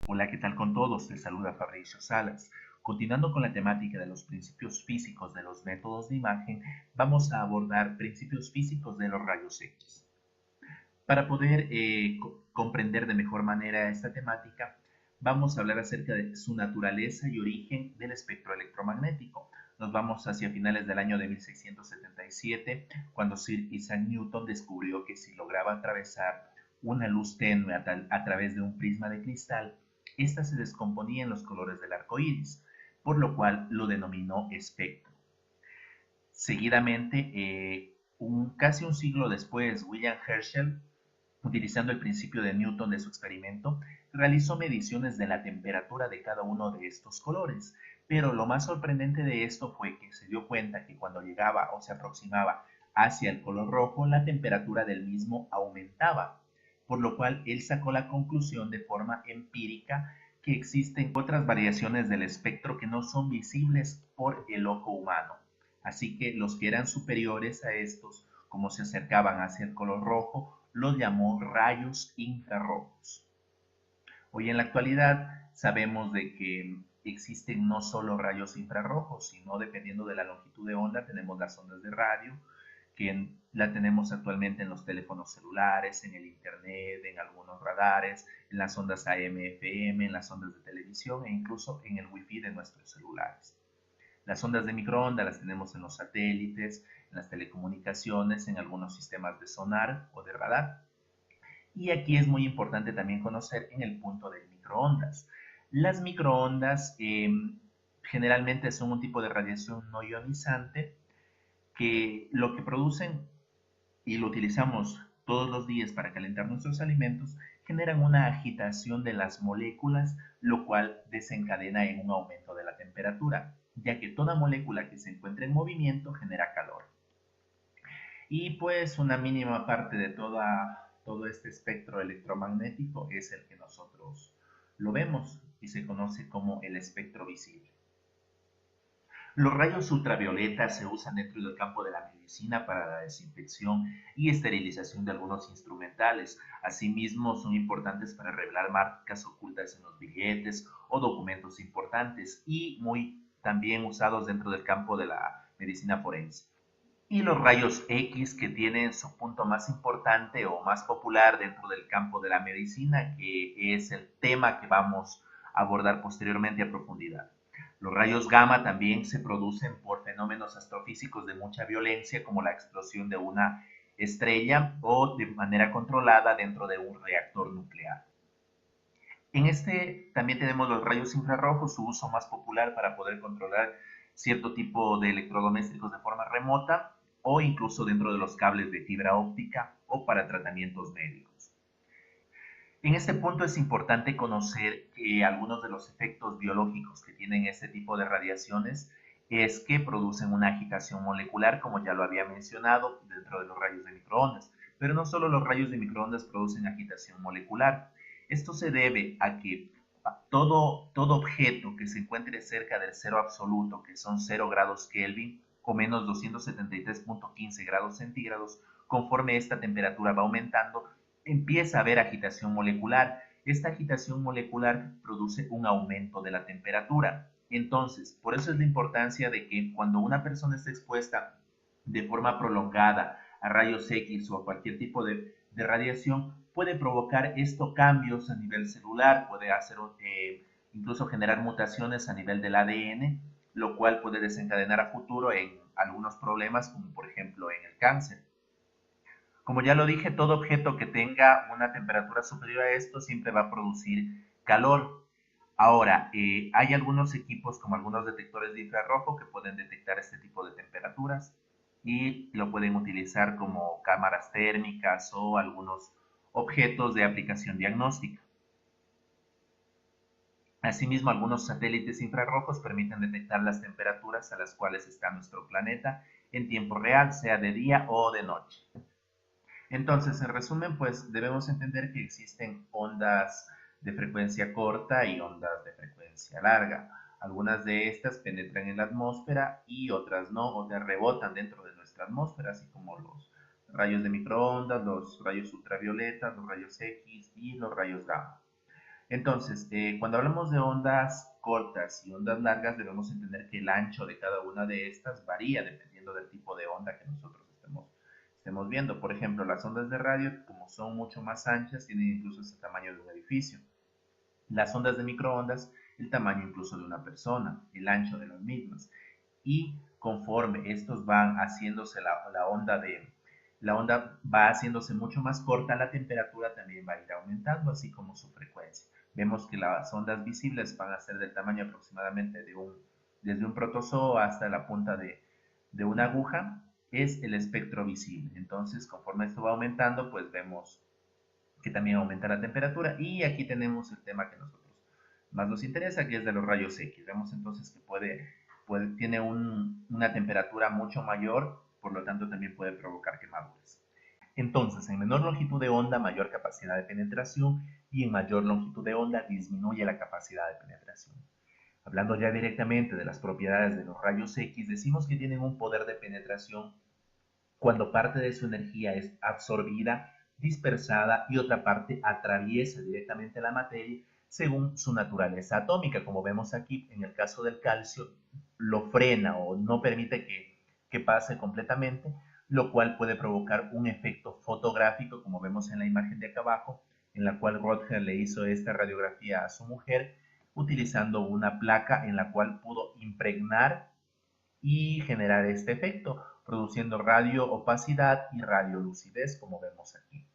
Hola, ¿qué tal con todos? Les saluda Fabricio Salas. Continuando con la temática de los principios físicos de los métodos de imagen, vamos a abordar principios físicos de los rayos X. Para poder comprender de mejor manera esta temática, vamos a hablar acerca de su naturaleza y origen del espectro electromagnético. Nos vamos hacia finales del año de 1677, cuando Sir Isaac Newton descubrió que si lograba atravesar una luz tenue a través de un prisma de cristal, ésta se descomponía en los colores del arco iris, por lo cual lo denominó espectro. Seguidamente, casi un siglo después, William Herschel, utilizando el principio de Newton de su experimento, realizó mediciones de la temperatura de cada uno de estos colores. Pero lo más sorprendente de esto fue que se dio cuenta que cuando llegaba o se aproximaba hacia el color rojo, la temperatura del mismo aumentaba, por lo cual él sacó la conclusión de forma empírica que existen otras variaciones del espectro que no son visibles por el ojo humano. Así que los que eran superiores a estos, como se acercaban hacia el color rojo, los llamó rayos infrarrojos. Hoy en la actualidad sabemos de que existen no solo rayos infrarrojos, sino dependiendo de la longitud de onda tenemos las ondas de radio, que la tenemos actualmente en los teléfonos celulares, en el internet, en algunos radares, en las ondas AM, FM, en las ondas de televisión e incluso en el wifi de nuestros celulares. Las ondas de microondas las tenemos en los satélites, en las telecomunicaciones, en algunos sistemas de sonar o de radar. Y aquí es muy importante también conocer en el punto de microondas. Las microondas generalmente son un tipo de radiación no ionizante que lo que producen y lo utilizamos todos los días para calentar nuestros alimentos, generan una agitación de las moléculas, lo cual desencadena en un aumento de la temperatura, ya que toda molécula que se encuentra en movimiento genera calor. Y pues una mínima parte de todo este espectro electromagnético es el que nosotros lo vemos y se conoce como el espectro visible. Los rayos ultravioletas se usan dentro del campo de la medicina para la desinfección y esterilización de algunos instrumentales. Asimismo, son importantes para revelar marcas ocultas en los billetes o documentos importantes y muy también usados dentro del campo de la medicina forense. Y los rayos X, que tienen su punto más importante o más popular dentro del campo de la medicina, que es el tema que vamos a abordar posteriormente a profundidad. Los rayos gamma también se producen por fenómenos astrofísicos de mucha violencia, como la explosión de una estrella o de manera controlada dentro de un reactor nuclear. En este también tenemos los rayos infrarrojos, su uso más popular para poder controlar cierto tipo de electrodomésticos de forma remota o incluso dentro de los cables de fibra óptica o para tratamientos médicos. En este punto es importante conocer que algunos de los efectos biológicos que tienen este tipo de radiaciones es que producen una agitación molecular, como ya lo había mencionado, dentro de los rayos de microondas. Pero no solo los rayos de microondas producen agitación molecular. Esto se debe a que todo objeto que se encuentre cerca del cero absoluto, que son 0 grados Kelvin o menos 273.15 grados centígrados, conforme esta temperatura va aumentando, empieza a haber agitación molecular. Esta agitación molecular produce un aumento de la temperatura. Entonces, por eso es la importancia de que cuando una persona está expuesta de forma prolongada a rayos X o a cualquier tipo de radiación, puede provocar esto cambios a nivel celular, puede hacer incluso generar mutaciones a nivel del ADN, lo cual puede desencadenar a futuro en algunos problemas, como por ejemplo en el cáncer. Como ya lo dije, todo objeto que tenga una temperatura superior a esto siempre va a producir calor. Ahora, hay algunos equipos como algunos detectores de infrarrojo que pueden detectar este tipo de temperaturas y lo pueden utilizar como cámaras térmicas o algunos objetos de aplicación diagnóstica. Asimismo, algunos satélites infrarrojos permiten detectar las temperaturas a las cuales está nuestro planeta en tiempo real, sea de día o de noche. Entonces, en resumen, pues debemos entender que existen ondas de frecuencia corta y ondas de frecuencia larga. Algunas de estas penetran en la atmósfera y otras no, otras rebotan dentro de nuestra atmósfera, así como los rayos de microondas, los rayos ultravioletas, los rayos X y los rayos gamma. Entonces, cuando hablamos de ondas cortas y ondas largas, debemos entender que el ancho de cada una de estas varía dependiendo del tipo de onda que nosotros estemos viendo. Por ejemplo, las ondas de radio, como son mucho más anchas, tienen incluso ese tamaño de un edificio. Las ondas de microondas, el tamaño incluso de una persona, el ancho de las mismas. Y conforme estos van haciéndose la onda va haciéndose mucho más corta, la temperatura también va a ir aumentando, así como su frecuencia. Vemos que las ondas visibles van a ser del tamaño aproximadamente desde un protozoo hasta la punta de una aguja, es el espectro visible. Entonces, conforme esto va aumentando, pues vemos que también aumenta la temperatura. Y aquí tenemos el tema que a nosotros más nos interesa, que es de los rayos X. Vemos entonces que tiene una temperatura mucho mayor, por lo tanto también puede provocar quemaduras. Entonces, en menor longitud de onda, mayor capacidad de penetración, y en mayor longitud de onda disminuye la capacidad de penetración. Hablando ya directamente de las propiedades de los rayos X, decimos que tienen un poder de penetración cuando parte de su energía es absorbida, dispersada y otra parte atraviesa directamente la materia según su naturaleza atómica. Como vemos aquí, en el caso del calcio, lo frena o no permite que pase completamente, lo cual puede provocar un efecto fotográfico, como vemos en la imagen de acá abajo, en la cual Röntgen le hizo esta radiografía a su mujer utilizando una placa en la cual pudo impregnar y generar este efecto, produciendo radio opacidad y radio lucidez, como vemos aquí.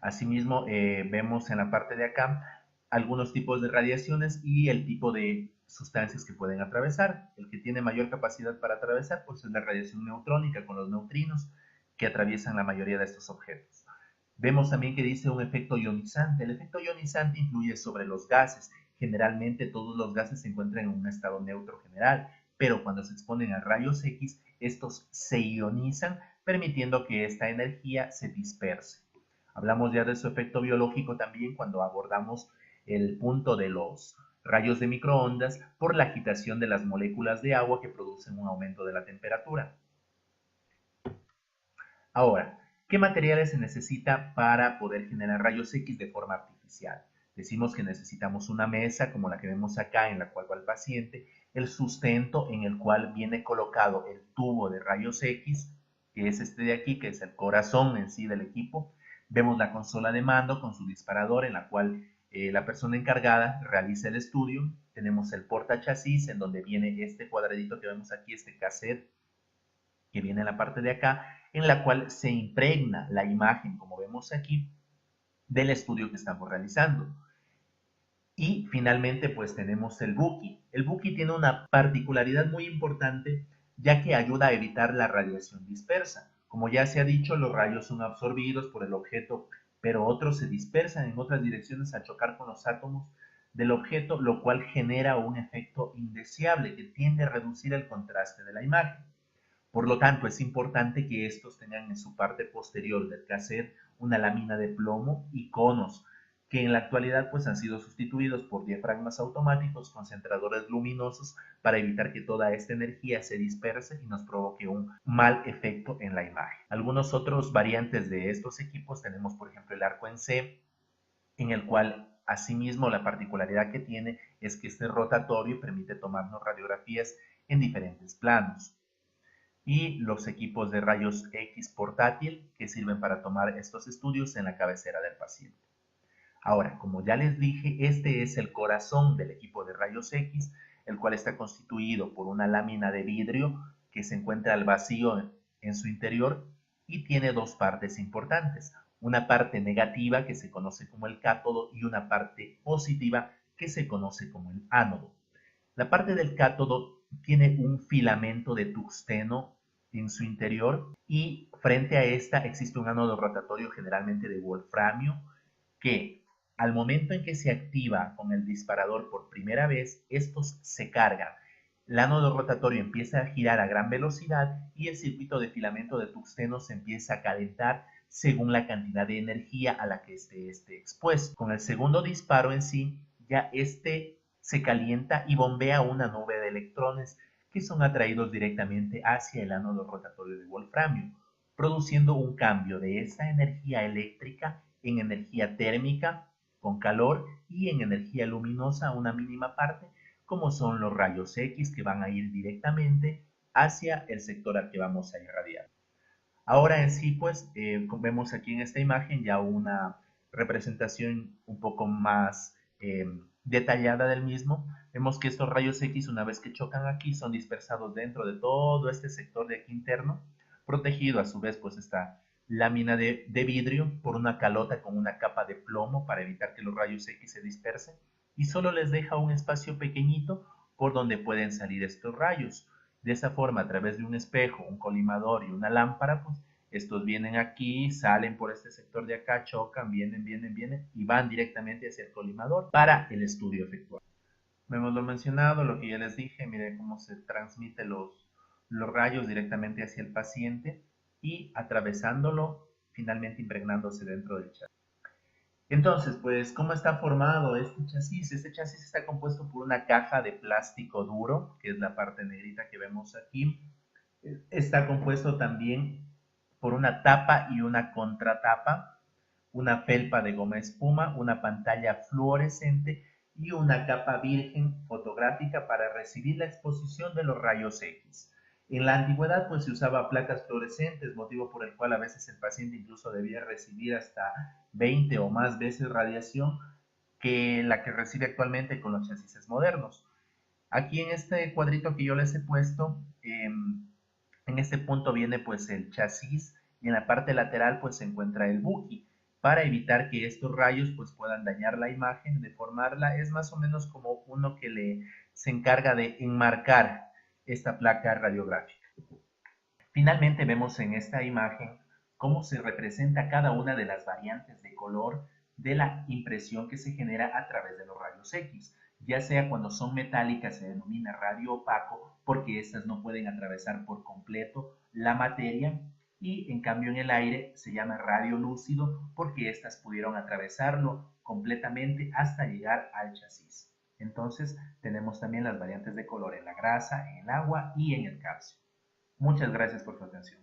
Asimismo, vemos en la parte de acá algunos tipos de radiaciones y el tipo de sustancias que pueden atravesar. El que tiene mayor capacidad para atravesar pues es la radiación neutrónica con los neutrinos que atraviesan la mayoría de estos objetos. Vemos también que dice un efecto ionizante. El efecto ionizante influye sobre los gases. Generalmente todos los gases se encuentran en un estado neutro general, pero cuando se exponen a rayos X, estos se ionizan, permitiendo que esta energía se disperse. Hablamos ya de su efecto biológico también cuando abordamos el punto de los rayos de microondas por la agitación de las moléculas de agua que producen un aumento de la temperatura. Ahora, ¿qué materiales se necesita para poder generar rayos X de forma artificial? Decimos que necesitamos una mesa como la que vemos acá en la cual va el paciente, el sustento en el cual viene colocado el tubo de rayos X, que es este de aquí, que es el corazón en sí del equipo. Vemos la consola de mando con su disparador en la cual la persona encargada realiza el estudio. Tenemos el portachasis en donde viene este cuadradito que vemos aquí, este cassette que viene en la parte de acá, en la cual se impregna la imagen, como vemos aquí, del estudio que estamos realizando. Y finalmente, pues tenemos el Buki. El Buki tiene una particularidad muy importante, ya que ayuda a evitar la radiación dispersa. Como ya se ha dicho, los rayos son absorbidos por el objeto, pero otros se dispersan en otras direcciones al chocar con los átomos del objeto, lo cual genera un efecto indeseable que tiende a reducir el contraste de la imagen. Por lo tanto, es importante que estos tengan en su parte posterior del cassette una lámina de plomo y conos, que en la actualidad pues han sido sustituidos por diafragmas automáticos, concentradores luminosos, para evitar que toda esta energía se disperse y nos provoque un mal efecto en la imagen. Algunos otros variantes de estos equipos tenemos, por ejemplo, el arco en C, en el cual asimismo la particularidad que tiene es que este rotatorio permite tomarnos radiografías en diferentes planos, y los equipos de rayos X portátil que sirven para tomar estos estudios en la cabecera del paciente. Ahora, como ya les dije, este es el corazón del equipo de rayos X, el cual está constituido por una lámina de vidrio que se encuentra al vacío en su interior y tiene dos partes importantes, una parte negativa que se conoce como el cátodo y una parte positiva que se conoce como el ánodo. La parte del cátodo tiene un filamento de tungsteno en su interior y frente a esta existe un ánodo rotatorio generalmente de wolframio que al momento en que se activa con el disparador por primera vez, estos se cargan. El ánodo rotatorio empieza a girar a gran velocidad y el circuito de filamento de tungsteno se empieza a calentar según la cantidad de energía a la que esté expuesto. Con el segundo disparo en sí, ya se calienta y bombea una nube de electrones que son atraídos directamente hacia el ánodo rotatorio de wolframio, produciendo un cambio de esa energía eléctrica en energía térmica con calor, y en energía luminosa una mínima parte, como son los rayos X, que van a ir directamente hacia el sector al que vamos a irradiar. Ahora en sí, pues vemos aquí en esta imagen ya una representación un poco más detallada del mismo. Vemos que estos rayos X, una vez que chocan aquí, son dispersados dentro de todo este sector de aquí interno, protegido a su vez pues esta lámina de vidrio por una calota con una capa de plomo para evitar que los rayos X se dispersen, y solo les deja un espacio pequeñito por donde pueden salir estos rayos. De esa forma, a través de un espejo, un colimador y una lámpara, pues estos vienen aquí, salen por este sector de acá, chocan, vienen y van directamente hacia el colimador para el estudio efectuado. Hemos lo mencionado, lo que ya les dije, miren cómo se transmiten los rayos directamente hacia el paciente y atravesándolo, finalmente impregnándose dentro del chasis. Entonces, pues, ¿cómo está formado este chasis? Este chasis está compuesto por una caja de plástico duro, que es la parte negrita que vemos aquí. Está compuesto también por una tapa y una contratapa, una felpa de goma espuma, una pantalla fluorescente y una capa virgen fotográfica para recibir la exposición de los rayos X. En la antigüedad pues se usaba placas fluorescentes, motivo por el cual a veces el paciente incluso debía recibir hasta 20 o más veces radiación que la que recibe actualmente con los chasis modernos. Aquí en este cuadrito que yo les he puesto, en este punto viene pues el chasis y en la parte lateral pues se encuentra el buji, para evitar que estos rayos pues puedan dañar la imagen, deformarla. Es más o menos como uno que se encarga de enmarcar esta placa radiográfica. Finalmente vemos en esta imagen cómo se representa cada una de las variantes de color de la impresión que se genera a través de los rayos X. Ya sea cuando son metálicas se denomina radio opaco porque estas no pueden atravesar por completo la materia, y en cambio en el aire se llama radio lúcido porque estas pudieron atravesarlo completamente hasta llegar al chasis. Entonces tenemos también las variantes de color en la grasa, en el agua y en el calcio. Muchas gracias por su atención.